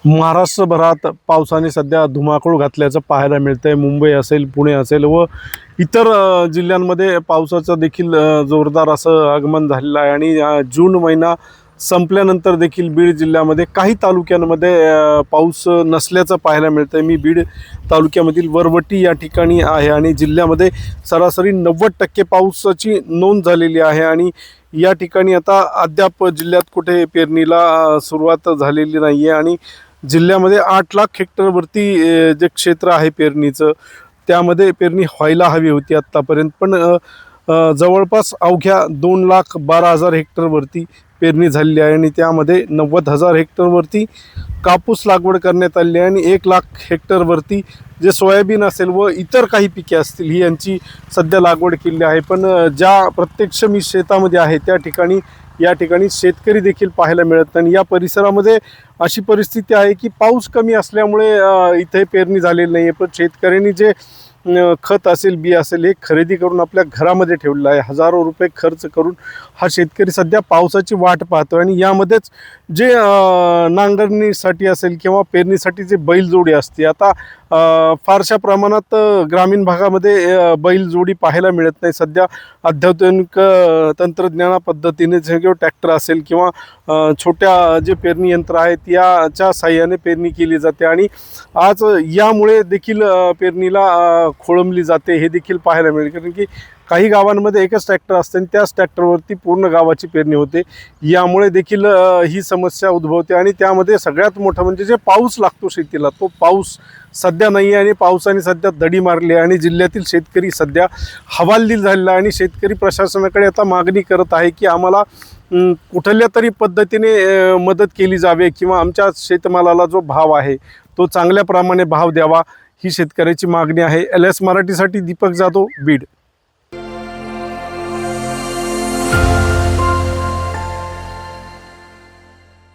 महाराष्ट्रभरात पावसाने सध्या धुमाकूळ घातल्याचं पाहायला मिळतंय। मुंबई असेल, पुणे असेल व इतर जिल्ह्यांमध्ये पावसाचं देखील जोरदार असं आगमन झालेलं आहे। आणि जून महिना संपल्यानंतर देखील बीड जिल्ह्यामध्ये काही तालुक्यांमध्ये पाऊस नसल्याचं पाहायला मिळतंय। मी बीड तालुक्यामधील वरवटी या ठिकाणी आहे आणि जिल्ह्यामध्ये सरासरी 90% पावसाची नोंद झालेली आहे। आणि या ठिकाणी आता अद्याप जिल्ह्यात कुठे पेरणीला सुरुवात झालेली नाही आहे। आणि जिल्ह्यामध्ये 8 लाख हेक्टरवरती जे क्षेत्र आहे पेरणीचं, त्यामध्ये पेरणी व्हायला हवी होती आत्तापर्यंत, पण जवळपास अवघ्या 2,12,000 हेक्टरवरती पेरणी झालेली आहे। आणि त्यामध्ये 90,000 हेक्टरवरती कापूस लागवड करण्यात आली आहे आणि 1 लाख हेक्टरवरती जे सोयाबीन असेल व इतर काही पिके असतील ही यांची सध्या लागवड केली आहे। पण ज्या प्रत्यक्ष मी शेतामध्ये आहे त्या ठिकाणी या ठिकाणी शेतकरी देखील पाहायला मिळत नाही। या परिसरामध्ये अशी परिस्थिती आहे की पाऊस कमी असल्यामुळे इथे पेरणी झालेली नाही आहे, पण शेतकऱ्यांनी जे खत असेल, बी असेल, हे खरेदी करून आपल्या घरामध्ये ठेवलेलं आहे। हजारो रुपये खर्च करून हा शेतकरी सध्या पावसाची वाट पाहतो। आणि यामध्येच जे नांगरणीसाठी असेल किंवा पेरणीसाठी जे बैलजोडी असते, आता फारशा प्रमाणात ग्रामीण भागामध्ये बैलजोडी पाहायला मिळत नाही। सध्या अत्याधुनिक तंत्रज्ञाना पद्धतीने जे ट्रॅक्टर असेल किंवा छोट्या जे पेरणी यंत्र आहेत याच्या साहाय्याने पेरणी केली जाते। आणि आज यामुळे देखील पेरणीला खोळंबली जाते हे देखील पाहायला मिळेल, कारण की काही गावांमध्ये एकच ट्रॅक्टर असते आणि त्याच ट्रॅक्टरवरती पूर्ण गावाची पेरणी होते। यामुळे देखील ही समस्या उद्भवते। आणि त्यामध्ये सगळ्यात मोठं म्हणजे जे पाऊस लागतो शेतीला, तो पाऊस सध्या नाही आहे आणि पावसाने सध्या दडी मारली आहे। आणि जिल्ह्यातील शेतकरी सध्या हवालदिल झालेला आहे आणि शेतकरी प्रशासनाकडे आता मागणी करत आहे की आम्हाला कुठल्या तरी पद्धतीने मदत केली जावे किंवा आमच्या शेतमालाला जो भाव आहे तो चांगल्या प्रमाणे भाव द्यावा, ही शेतकऱ्याची मागणी आहे। LS मराठीसाठी दीपक जाधव, बीड।